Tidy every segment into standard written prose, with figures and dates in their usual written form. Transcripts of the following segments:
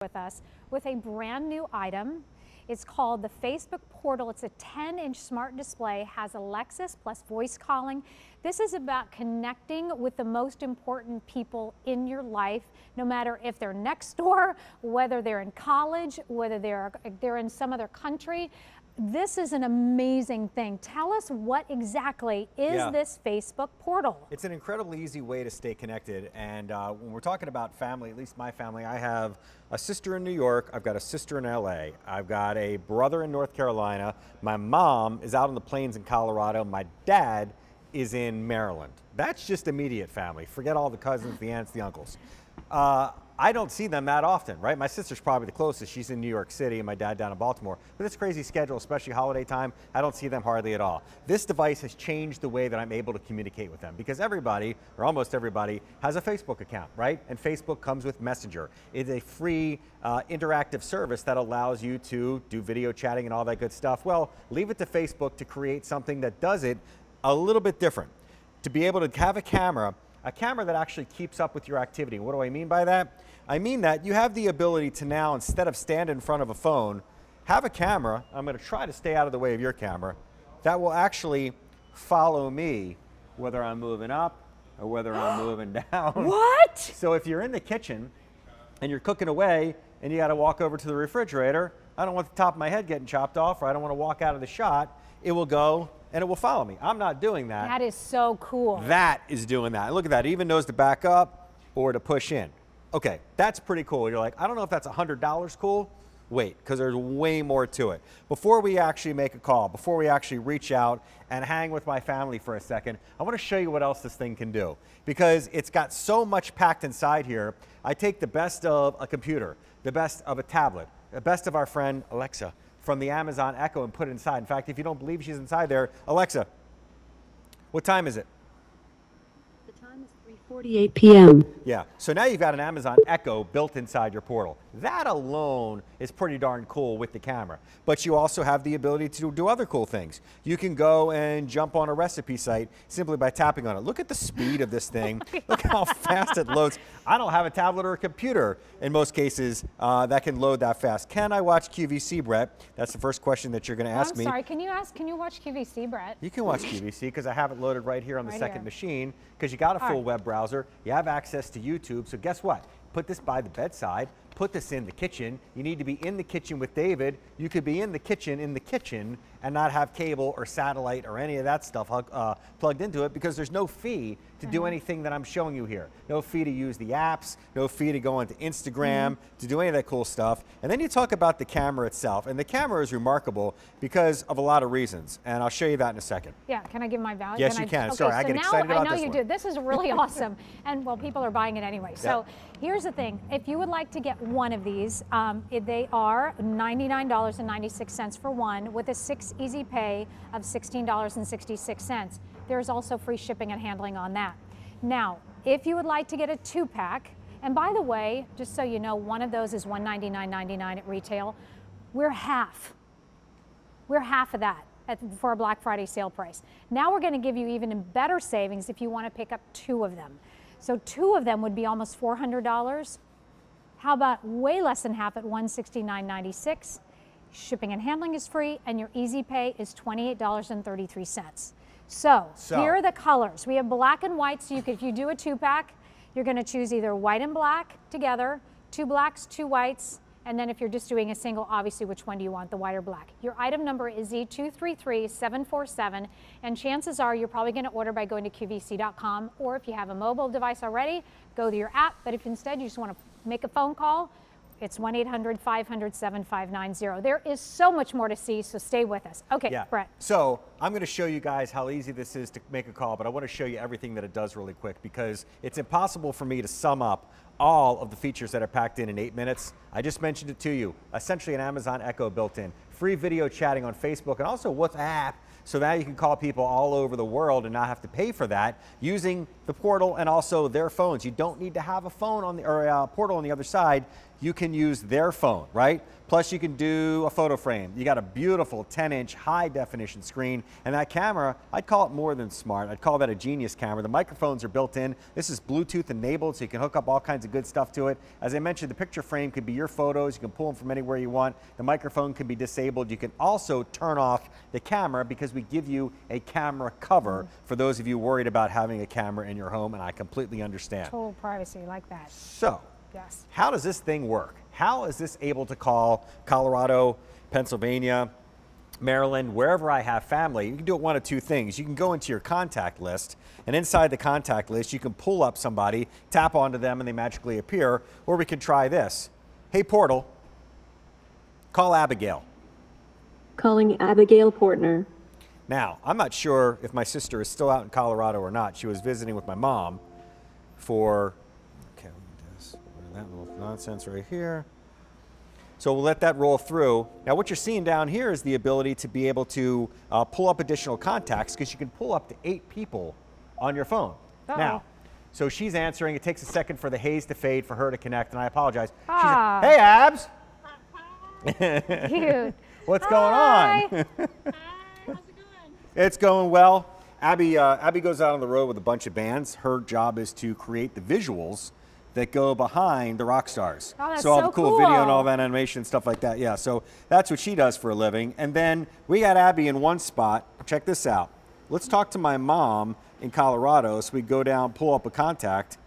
with us with a brand new item. It's called the Facebook Portal. It's a 10-inch smart display, has Alexa plus voice calling. This is about connecting with the most important people in your life, no matter if they're next door, whether they're in college, whether they're in some other country. This is an amazing thing. Tell us what exactly is this Facebook Portal? It's an incredibly easy way to stay connected. And when we're talking about family, at least my family, I have a sister in New York. I've got a sister in LA. I've got a brother in North Carolina. My mom is out on the plains in Colorado. My dad is in Maryland. That's just immediate family. Forget all the cousins, the aunts, the uncles. I don't see them that often, right? My sister's probably the closest. She's in New York City and my dad down in Baltimore. But it's crazy schedule, especially holiday time. I don't see them hardly at all. This device has changed the way that I'm able to communicate with them because everybody, or almost everybody, has a Facebook account, right? And Facebook comes with Messenger. It's a free interactive service that allows you to do video chatting and all that good stuff. Well, leave it to Facebook to create something that does it a little bit different. To be able to have a camera that actually keeps up with your activity. What do I mean by that? I mean that you have the ability to now, instead of stand in front of a phone, have a camera. I'm going to try to stay out of the way of your camera that will actually follow me, whether I'm moving up or whether I'm moving down. What? So if you're in the kitchen and you're cooking away and you got to walk over to the refrigerator, I don't want the top of my head getting chopped off, or I don't want to walk out of the shot, it will go and it will follow me. I'm not doing that. That is so cool. That is doing that. Look at that. It even knows to back up or to push in. Okay, that's pretty cool. You're like, I don't know if that's $100 cool. Wait, because there's way more to it. Before we actually make a call, before we actually reach out and hang with my family for a second, I want to show you what else this thing can do. Because it's got so much packed inside here. I take the best of a computer, the best of a tablet, the best of our friend Alexa from the Amazon Echo and put it inside. In fact, if you don't believe she's inside there, Alexa, what time is it? The time is 3:48 p.m. Yeah, so now you've got an Amazon Echo built inside your portal. That alone is pretty darn cool with the camera. But you also have the ability to do other cool things. You can go and jump on a recipe site simply by tapping on it. Look at the speed of this thing. Look how fast it loads. I don't have a tablet or a computer in most cases that can load that fast. Can I watch QVC, Brett? That's the first question that you're going to ask me. I'm sorry, can you watch QVC, Brett? You can watch QVC because I have it loaded right here on the second here. machine because you got a full web browser. You have access to YouTube. So guess what? Put this by the bedside. Put this in the kitchen. You need to be in the kitchen with David. You could be in the kitchen and not have cable or satellite or any of that stuff plugged into it because there's no fee to do anything that I'm showing you here. No fee to use the apps, no fee to go into Instagram, to do any of that cool stuff. And then you talk about the camera itself. And the camera is remarkable because of a lot of reasons. And I'll show you that in a second. Yeah, can I give my value? Yes, you can. Okay, Sorry, I get excited about this I know you one. do. This is really awesome. And well, people are buying it anyway. So here's the thing. If you would like to get one of these, they are $99.96 for one with a 6 easy pay of $16.66. There's also free shipping and handling on that. Now, if you would like to get a 2-pack, and by the way, just so you know, one of those is $199.99 at retail. We're half of that for a Black Friday sale price. Now we're going to give you even better savings if you want to pick up 2 of them. So 2 of them would be almost $400. How about way less than half at $169.96? Shipping and handling is free, and your easy pay is $28.33. So here are the colors. We have black and white, so if you do a 2-pack, you're going to choose either white and black together, 2 blacks, 2 whites, and then if you're just doing a single, obviously which one do you want, the white or black. Your item number is Z233747, and chances are you're probably going to order by going to QVC.com, or if you have a mobile device already, go to your app. But if instead you just want to make a phone call, it's 1-800-500-7590. There is so much more to see, so stay with us. Okay, Brett. So I'm going to show you guys how easy this is to make a call, but I want to show you everything that it does really quick because it's impossible for me to sum up all of the features that are packed in 8 minutes. I just mentioned it to you. Essentially an Amazon Echo built in. Free video chatting on Facebook and also WhatsApp. So now you can call people all over the world and not have to pay for that using the portal and also their phones. You don't need to have a phone on the portal on the other side. You can use their phone, right? Plus you can do a photo frame. You got a beautiful 10-inch high definition screen, and that camera, I'd call it more than smart. I'd call that a genius camera. The microphones are built in. This is Bluetooth enabled, so you can hook up all kinds of good stuff to it. As I mentioned, the picture frame could be your photos. You can pull them from anywhere you want. The microphone can be disabled. You can also turn off the camera because we give you a camera cover for those of you worried about having a camera in your home, and I completely understand. Total privacy, like that. So, Yes. how does this thing work? How is this able to call Colorado, Pennsylvania, Maryland, wherever I have family? You can do it one of two things. You can go into your contact list, and inside the contact list, you can pull up somebody, tap onto them, and they magically appear. Or we could try this. Hey, Portal, call Abigail. Calling Abigail Portner. Now, I'm not sure if my sister is still out in Colorado or not. She was visiting with my mom for, okay, let me do this. That little nonsense right here. So we'll let that roll through. Now what you're seeing down here is the ability to be able to pull up additional contacts, because you can pull up to 8 people on your phone. Uh-oh. Now, so she's answering. It takes a second for the haze to fade for her to connect, and I apologize. Ah. Hey, Abs. Cute. What's going on? Hi. How's it going? It's going well. Abby goes out on the road with a bunch of bands. Her job is to create the visuals that go behind the rock stars. Oh, that's so all so the cool video and cool. all that animation, stuff like that. Yeah, so that's what she does for a living. And then we got Abby in one spot. Check this out. Let's talk to my mom in Colorado. So we go down, pull up a contact.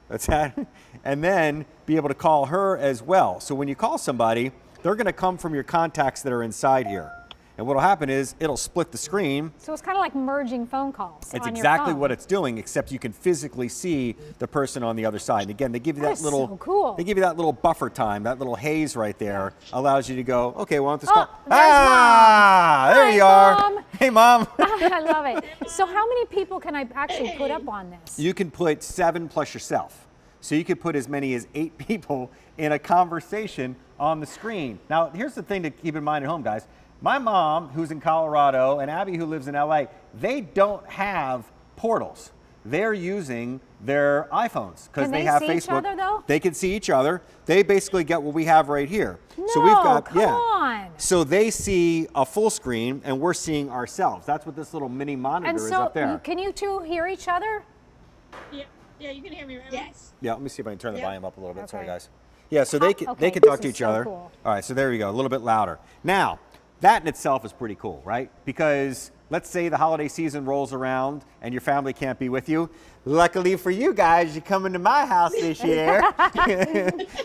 That's that. And then be able to call her as well. So when you call somebody, they're going to come from your contacts that are inside here. And what will happen is it'll split the screen. So it's kind of like merging phone calls It's on your exactly phone. what it's doing, except you can physically see the person on the other side. And again, they give you That that is little, so cool. they give you that little buffer time, that little haze right there, allows you to go, okay, well, I want this Oh, call. there's Ah, there Hi, you are. Mom. Hey, Mom. I love it. So how many people can I actually put up on this? You can put 7 plus yourself. So you could put as many as 8 people in a conversation on the screen. Now, here's the thing to keep in mind at home, guys. My mom, who's in Colorado, and Abby, who lives in LA, they don't have portals. They're using their iPhones because Can they they have see Facebook. each other, though? They can see each other. They basically get what we have right here. So No, we've got, come yeah. on. So they see a full screen, and we're seeing ourselves. That's what this little mini monitor And is so up there. can you two hear each other? Yeah, you can hear me, right? Yes. Yeah, let me see if I can turn the Yeah. volume up a little bit. Sorry, Okay. guys. Yeah, so they can okay, talk this to is each so other. cool. All right, so there we go, a little bit louder. Now, that in itself is pretty cool, right? Because let's say the holiday season rolls around and your family can't be with you. Luckily for you guys, you're coming to my house this year.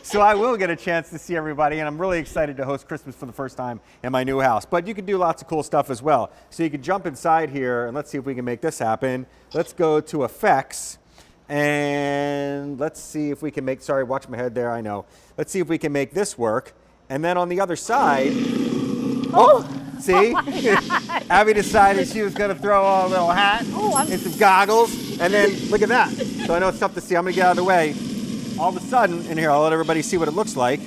So I will get a chance to see everybody, and I'm really excited to host Christmas for the first time in my new house. But you can do lots of cool stuff as well. So you can jump inside here, and let's see if we can make this happen. Let's go to effects. And let's see if we can make, sorry, watch my head there, I know. Let's see if we can make this work. And then on the other side, see? Abby decided she was gonna throw on a little hat and some goggles, and then look at that. So I know it's tough to see, I'm gonna get out of the way. All of a sudden, in here, I'll let everybody see what it looks like.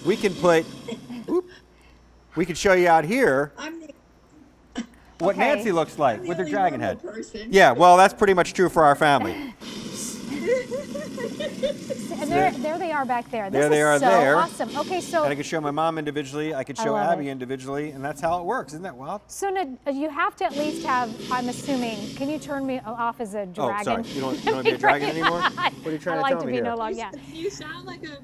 We can put, we can show you out here I'm the what Okay. Nancy looks like with her only dragon normal head. person. Yeah, well, that's pretty much true for our family. And there they are back there. This There they is are so there. awesome. Okay, so And I could show my mom individually, I could I show love Abby it. individually, and that's how it works. Isn't that wild? so now, you have to at least have, I'm assuming, can you turn me off as a dragon? Oh, sorry. You don't want to be a dragon anymore? What are you trying I to like tell to me be here? no longer, yeah. You sound like a.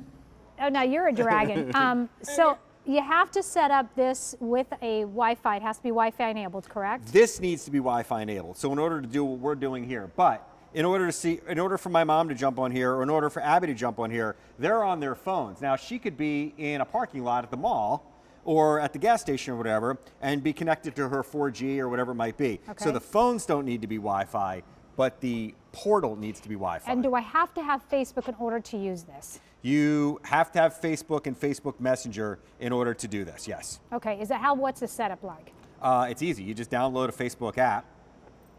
Oh, no, you're a dragon. So you have to set up this with a Wi-Fi. It has to be Wi-Fi enabled, correct? This needs to be Wi-Fi enabled. So in order to do what we're doing here, but in order for my mom to jump on here, or in order for Abby to jump on here, they're on their phones. Now she could be in a parking lot at the mall or at the gas station or whatever, and be connected to her 4G or whatever it might be. Okay. So the phones don't need to be Wi-Fi, but the portal needs to be Wi-Fi. And do I have to have Facebook in order to use this? You have to have Facebook and Facebook Messenger in order to do this, yes. Okay, what's the setup like? It's easy. You just download a Facebook app,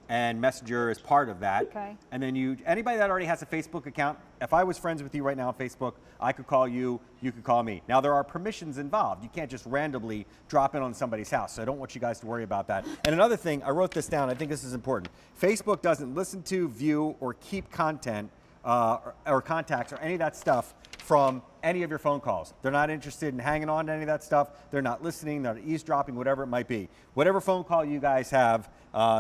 and Messenger is part of that. Okay. And then anybody that already has a Facebook account, if I was friends with you right now on Facebook, I could call you, you could call me. Now there are permissions involved. You can't just randomly drop in on somebody's house, so I don't want you guys to worry about that. And another thing, I wrote this down, I think this is important. Facebook doesn't listen to, view, or keep content or contacts or any of that stuff from any of your phone calls. They're not interested in hanging on to any of that stuff. They're not listening, they're eavesdropping, whatever it might be. Whatever phone call you guys have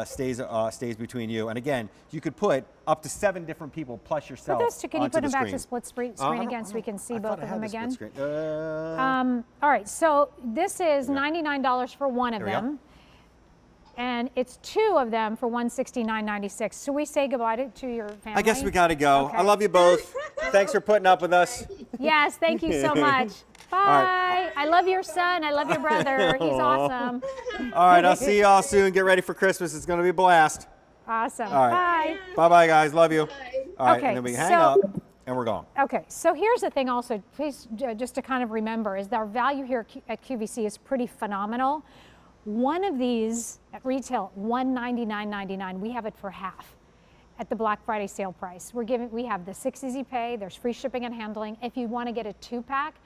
stays between you. And again, you could put up to 7 different people plus yourself. For those two, can you onto put them the back screen. to split screen again so we can see I both thought I of had them the split again? screen. All right, so this is $99 for one of There we go. them. And it's 2 of them for $169.96. So we say goodbye to your family. I guess we got to go. Okay. I love you both. Thanks for putting up with us. Yes, thank you so much. Bye. right. I love your son. I love your brother. He's awesome. All right, I'll see y'all soon. Get ready for Christmas. It's going to be a blast. Awesome. All right. Bye. Bye-bye, guys. Love you. All right, Okay, and then we hang so- up, and we're gone. Okay, so here's the thing also, please, just to kind of remember, is that our value here at QVC is pretty phenomenal. One of these at retail, $199.99. We have it for half at the Black Friday sale price. We have the 6 easy pay, there's free shipping and handling. If you want to get a 2-pack,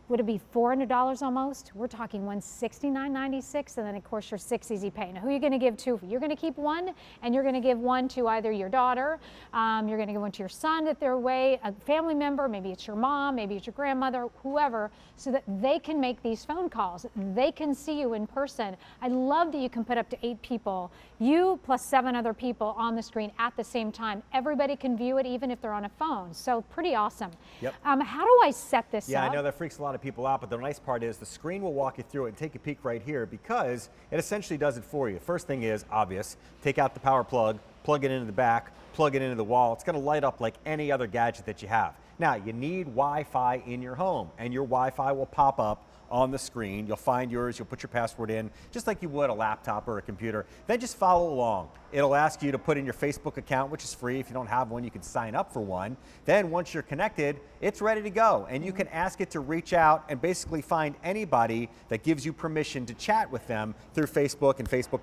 would it be $400 almost? We're talking $169.96, and then of course your 6 easy pay. Now who are you going to give to? You're going to keep one, and you're going to give one to either your daughter, you're going to give one to your son if they're away, a family member, maybe it's your mom, maybe it's your grandmother, whoever, so that they can make these phone calls. They can see you in person. I love that you can put up to 8 people, you plus 7 other people on the screen at the same time. Everybody can view it even if they're on a phone. So pretty awesome. Yep. How do I set this up? Yeah, I know that freaks a lot of people out, but the nice part is the screen will walk you through it and take a peek right here because it essentially does it for you. First thing is obvious. Take out the power plug, plug it into the back, plug it into the wall. It's going to light up like any other gadget that you have. Now, you need Wi-Fi in your home, and your Wi-Fi will pop up on the screen. You'll find yours, you'll put your password in, just like you would a laptop or a computer. Then just follow along. It'll ask you to put in your Facebook account, which is free. If you don't have one, you can sign up for one. Then once you're connected, it's ready to go. And you can ask it to reach out and basically find anybody that gives you permission to chat with them through Facebook and Facebook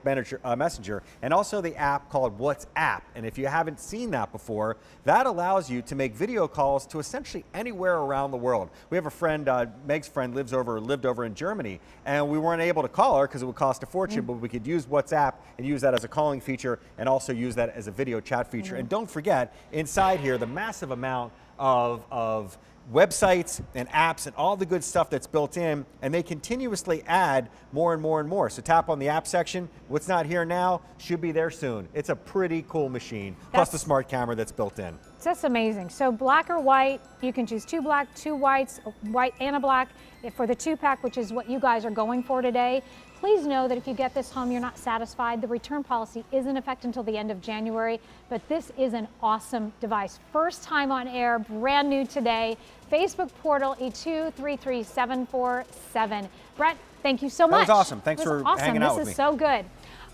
Messenger, and also the app called WhatsApp. And if you haven't seen that before, that allows you to make video calls to essentially anywhere around the world. We have a friend, Meg's friend lived over in Germany, and we weren't able to call her because it would cost a fortune, but we could use WhatsApp and use that as a calling feature and also use that as a video chat feature. And don't forget, inside here, the massive amount of websites and apps and all the good stuff that's built in, and they continuously add more and more and more. So tap on the app section. What's not here now should be there soon. It's a pretty cool machine, plus the smart camera that's built in. That's amazing. So black or white, you can choose 2 black, 2 whites, a white and a black. For the 2-pack, which is what you guys are going for today, please know that if you get this home, you're not satisfied. The return policy is in effect until the end of January, but this is an awesome device. First time on air, brand new today. Facebook portal E233747. Brett, thank you so much. That was awesome. Thanks It was for awesome. hanging out with This me. is so good.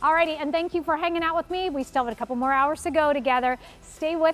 Alrighty, and thank you for hanging out with me. We still have a couple more hours to go together. Stay with